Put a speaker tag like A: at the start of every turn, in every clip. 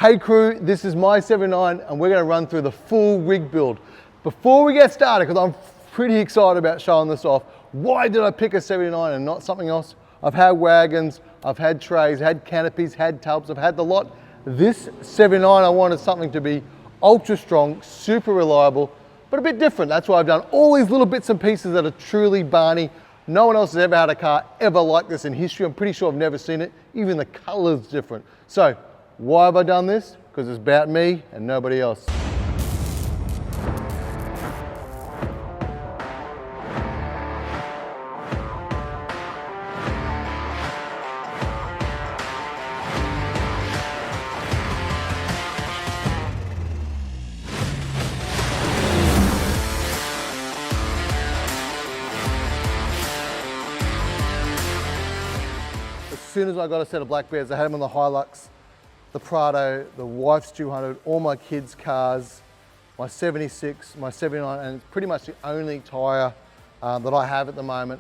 A: Hey crew, this is my 79 and we're gonna run through the full rig build. Before we get started, because I'm pretty excited about showing this off, why did I pick a 79 and not something else? I've had wagons, I've had trays, had canopies, had tubs, I've had the lot. This 79, I wanted something to be ultra strong, super reliable, but a bit different. That's why I've done all these little bits and pieces that are truly Barney. No one else has ever had a car ever like this in history. I'm pretty sure I've never seen it. Even the color's different. So, why have I done this? Because it's about me and nobody else. As soon as I got a set of black bears, I had them on the Hilux, the Prado, the wife's 200, all my kids' cars, my 76, my 79, and it's pretty much the only tyre that I have at the moment.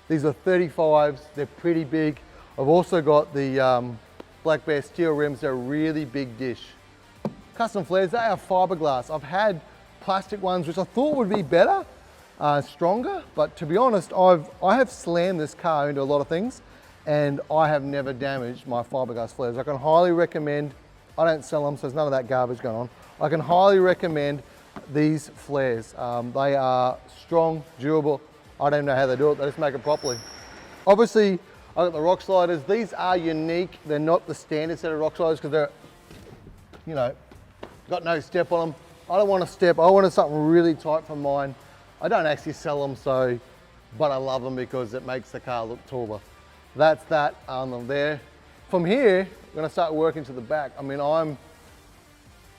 A: These are 35s, they're pretty big. I've also got the Black Bear steel rims, they're a really big dish. Custom flares, they are fiberglass. I've had plastic ones, which I thought would be better, stronger, but to be honest, I have slammed this car into a lot of things, and I have never damaged my fiberglass flares. I can highly recommend, I don't sell them, so there's none of that garbage going on. I can highly recommend these flares. They are strong, durable. I don't know how they do it, they just make it properly. Obviously, I got the rock sliders. These are unique. They're not the standard set of rock sliders because they're, you know, got no step on them. I don't want a step, I wanted something really tight for mine. I don't actually sell them, but I love them because it makes the car look taller. That's that on them there. From here, I'm gonna start working to the back. I mean,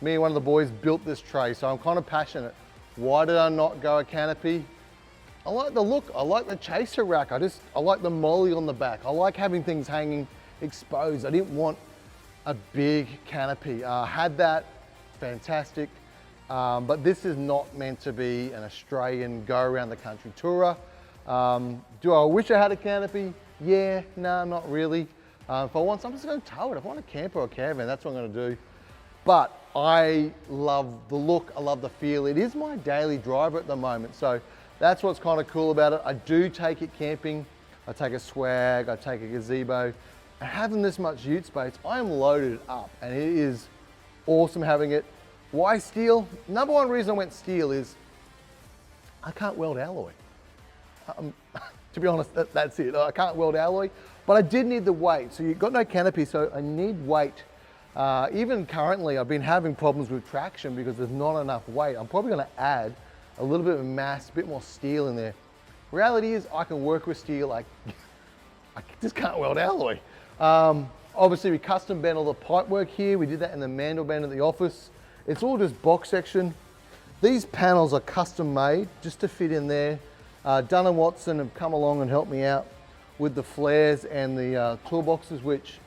A: me and one of the boys built this tray, so I'm kind of passionate. Why did I not go a canopy? I like the look, I like the chaser rack. I like the molly on the back. I like having things hanging exposed. I didn't want a big canopy. I had that, fantastic. But this is not meant to be an Australian go around the country tourer. Do I wish I had a canopy? Yeah, no, not really. If I want something, I'm just gonna tow it. If I want a camper or a caravan, that's what I'm gonna do. But I love the look, I love the feel. It is my daily driver at the moment, so that's what's kind of cool about it. I do take it camping. I take a swag, I take a gazebo. And having this much ute space, I am loaded up, and it is awesome having it. Why steel? Number one reason I went steel is I can't weld alloy. To be honest, that's it. I can't weld alloy, but I did need the weight. So you've got no canopy, so I need weight. Even currently, I've been having problems with traction because there's not enough weight. I'm probably gonna add a little bit of mass, a bit more steel in there. Reality is I can work with steel, I just can't weld alloy. Obviously we custom bent all the pipe work here. We did that in the mandrel bend at the office. It's all just box section. These panels are custom made just to fit in there. Dun & Watson have come along and helped me out with the flares and the toolboxes, which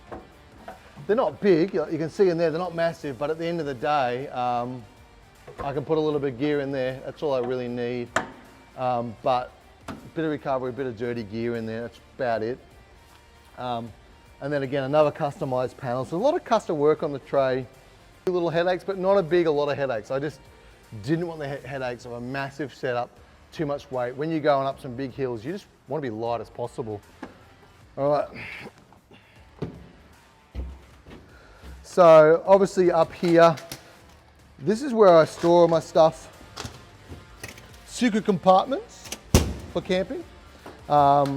A: they're not big. You can see in there, they're not massive, but at the end of the day, I can put a little bit of gear in there. That's all I really need. But a bit of recovery, a bit of dirty gear in there, that's about it. And then again, another customized panel. So a lot of custom work on the tray. Little headaches, but not a lot of headaches. I just didn't want the headaches of a massive setup, too much weight. When you're going up some big hills, you just want to be light as possible. All right. So obviously up here, this is where I store my stuff. Secret compartments for camping. But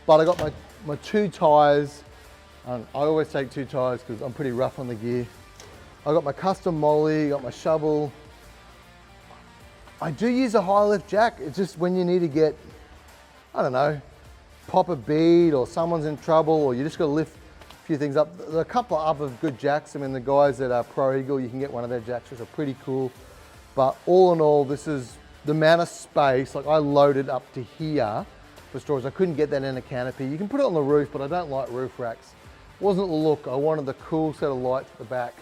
A: I got my two tyres. I always take two tyres because I'm pretty rough on the gear. I got my custom molly, got my shovel. I do use a high lift jack. It's just when you need to get, I don't know, pop a bead or someone's in trouble or you just got to lift a few things up. There are a couple of other good jacks. I mean, the guys at Pro Eagle, you can get one of their jacks, which are pretty cool. But all in all, this is the amount of space. Like I loaded up to here for storage. I couldn't get that in a canopy. You can put it on the roof, but I don't like roof racks. It wasn't the look. I wanted the cool set of lights at the back.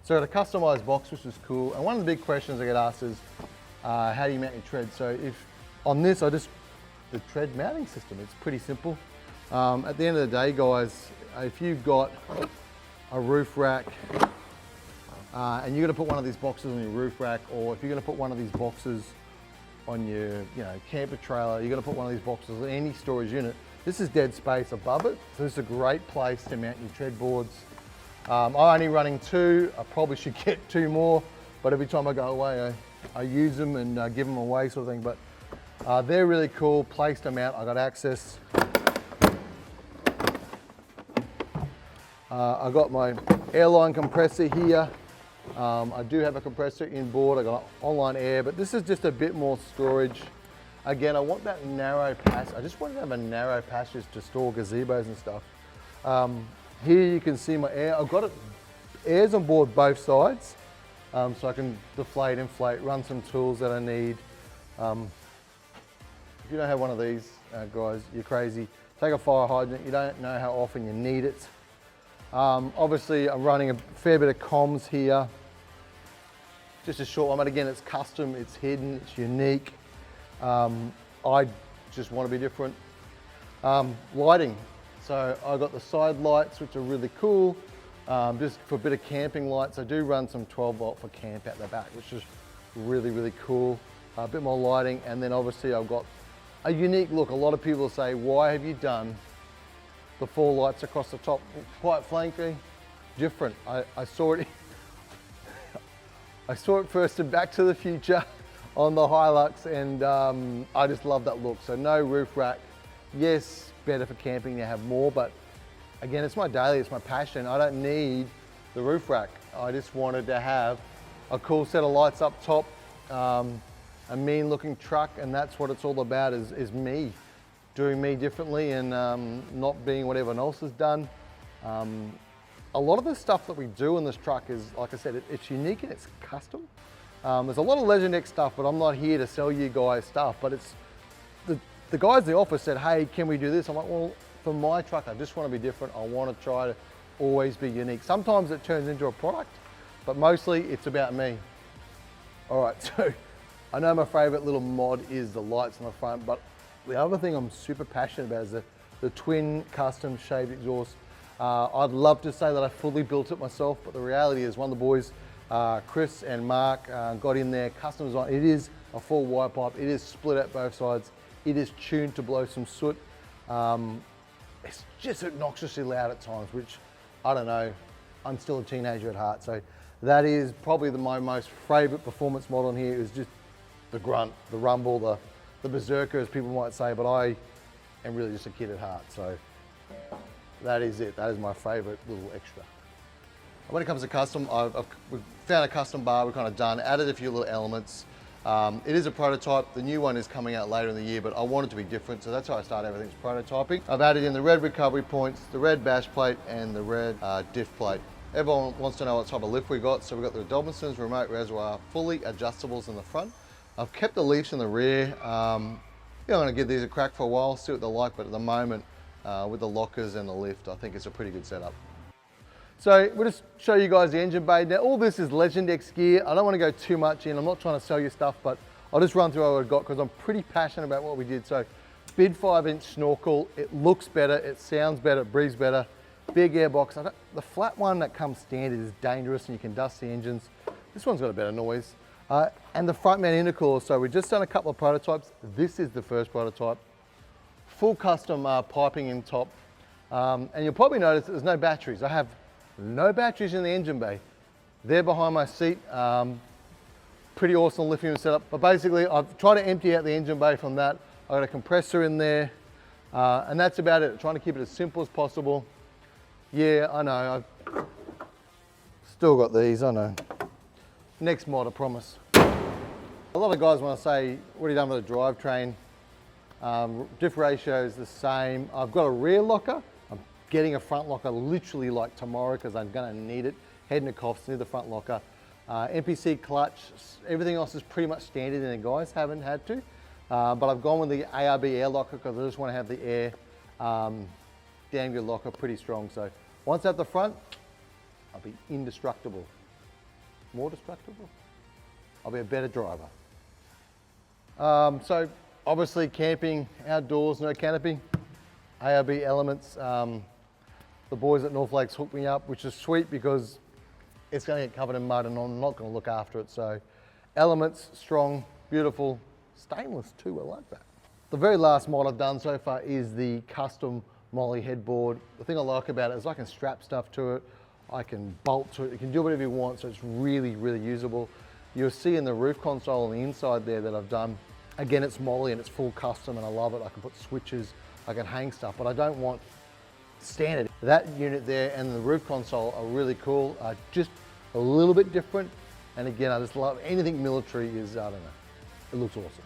A: So I got a customized box, which is cool. And one of the big questions I get asked is, how do you mount your tread? So if on this, the tread mounting system, it's pretty simple. At the end of the day, guys, if you've got a roof rack and you're gonna put one of these boxes on your roof rack, or if you're gonna put one of these boxes on your camper trailer, you're gonna put one of these boxes on any storage unit, this is dead space above it, so this is a great place to mount your tread boards. I'm only running 2, I probably should get 2 more, but every time I go away, I use them and give them away sort of thing, but they're really cool, place to mount, I got access. I got my airline compressor here. I do have a compressor inboard, I got online air, but this is just a bit more storage. Again, I want that narrow passage. I just wanted to have a narrow passage to store gazebos and stuff. Here you can see my air. I've got it, air's on board both sides, so I can deflate, inflate, run some tools that I need. If you don't have one of these, guys, you're crazy. Take a fire hydrant, you don't know how often you need it. Obviously, I'm running a fair bit of comms here. Just a short one, but again, it's custom, it's hidden, it's unique. I just want to be different. Lighting. So I've got the side lights, which are really cool. Just for a bit of camping lights, I do run some 12 volt for camp out the back, which is really, really cool. A bit more lighting, and then obviously I've got a unique look. A lot of people say, why have you done the 4 lights across the top? Quite frankly, different. I saw it. I saw it first in Back to the Future on the Hilux, and I just love that look. So no roof rack. Yes, better for camping to have more, but again, it's my daily, it's my passion. I don't need the roof rack. I just wanted to have a cool set of lights up top, a mean looking truck, and that's what it's all about, is me. Doing me differently and not being what everyone else has done. A lot of the stuff that we do in this truck is, like I said, it's unique and it's custom. There's a lot of Legendex stuff, but I'm not here to sell you guys stuff, but it's, the guys at the office said, hey, can we do this? I'm like, well, for my truck, I just want to be different. I want to try to always be unique. Sometimes it turns into a product, but mostly it's about me. All right, so I know my favorite little mod is the lights on the front, but the other thing I'm super passionate about is the twin custom shaved exhaust. I'd love to say that I fully built it myself, but the reality is one of the boys, Chris and Mark, got in there, custom design. It is a full wide pipe. It is split at both sides. It is tuned to blow some soot. It's just obnoxiously loud at times, which, I don't know, I'm still a teenager at heart. So that is probably my most favorite performance mod on here, is just the grunt, the rumble, the berserker, as people might say, but I am really just a kid at heart. So that is it. That is my favorite little extra. When it comes to custom, we've found a custom bar, we've kind of done, added a few little elements. It is a prototype. The new one is coming out later in the year, but I want it to be different, so that's how I start everything's prototyping. I've added in the red recovery points, the red bash plate, and the red diff plate. Everyone wants to know what type of lift we got, so we've got the Dobinsons Remote reservoir, fully adjustables in the front. I've kept the leash in the rear. I'm going to give these a crack for a while, see what they're like, but at the moment, with the lockers and the lift, I think it's a pretty good setup. So we'll just show you guys the engine bay. Now all this is Legendex gear. I don't want to go too much in. I'm not trying to sell you stuff, but I'll just run through what I've got because I'm pretty passionate about what we did. So big 5-inch snorkel. It looks better, it sounds better, it breathes better. Big airbox. The flat one that comes standard is dangerous and you can dust the engines. This one's got a better noise. And the front mount intercooler. So we've just done a couple of prototypes. This is the first prototype. Full custom piping in top. And you'll probably notice that there's no batteries. I have no batteries in the engine bay. They're behind my seat. Pretty awesome lithium setup. But basically, I've tried to empty out the engine bay from that. I've got a compressor in there, and that's about it. Trying to keep it as simple as possible. Yeah, I know. I've still got these, I know. Next mod, I promise. A lot of guys want to say, what have you done with the drivetrain? Diff ratio is the same. I've got a rear locker. I'm getting a front locker literally like tomorrow because I'm going to need it. Head and cuffs, need the front locker. NPC clutch, everything else is pretty much standard and the guys haven't had to. But I've gone with the ARB air locker because I just want to have the air. Damn good locker, pretty strong. So once at the front, I'll be indestructible. More destructible? I'll be a better driver. So obviously camping, outdoors, no canopy. ARB elements. The boys at North Lakes hooked me up, which is sweet because it's gonna get covered in mud and I'm not gonna look after it. So elements, strong, beautiful, stainless too, I like that. The very last mod I've done so far is the custom molly headboard. The thing I like about it is I can strap stuff to it, I can bolt to it, you can do whatever you want, so it's really, really usable. You'll see in the roof console on the inside there that I've done, again, it's molly and it's full custom and I love it. I can put switches, I can hang stuff, but I don't want standard. That unit there and the roof console are really cool, just a little bit different. And again, I just love anything military is, I don't know, it looks awesome.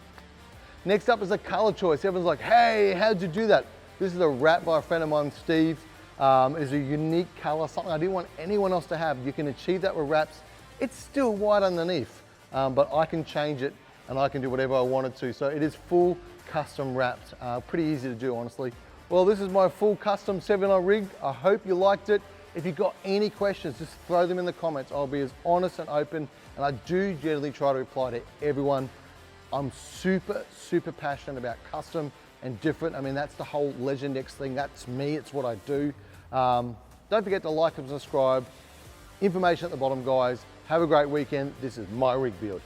A: Next up is a color choice. Everyone's like, hey, how'd you do that? This is a wrap by a friend of mine, Steve. It's a unique color, something I didn't want anyone else to have. You can achieve that with wraps. It's still white underneath, but I can change it and I can do whatever I wanted to. So it is full custom wrapped. Pretty easy to do, honestly. Well, this is my full custom 7i rig. I hope you liked it. If you've got any questions, just throw them in the comments. I'll be as honest and open, and I do generally try to reply to everyone. I'm super, super passionate about custom and different. I mean, that's the whole Legendex thing. That's me, it's what I do. Don't forget to like and subscribe. Information at the bottom, guys. Have a great weekend. This is my rig build.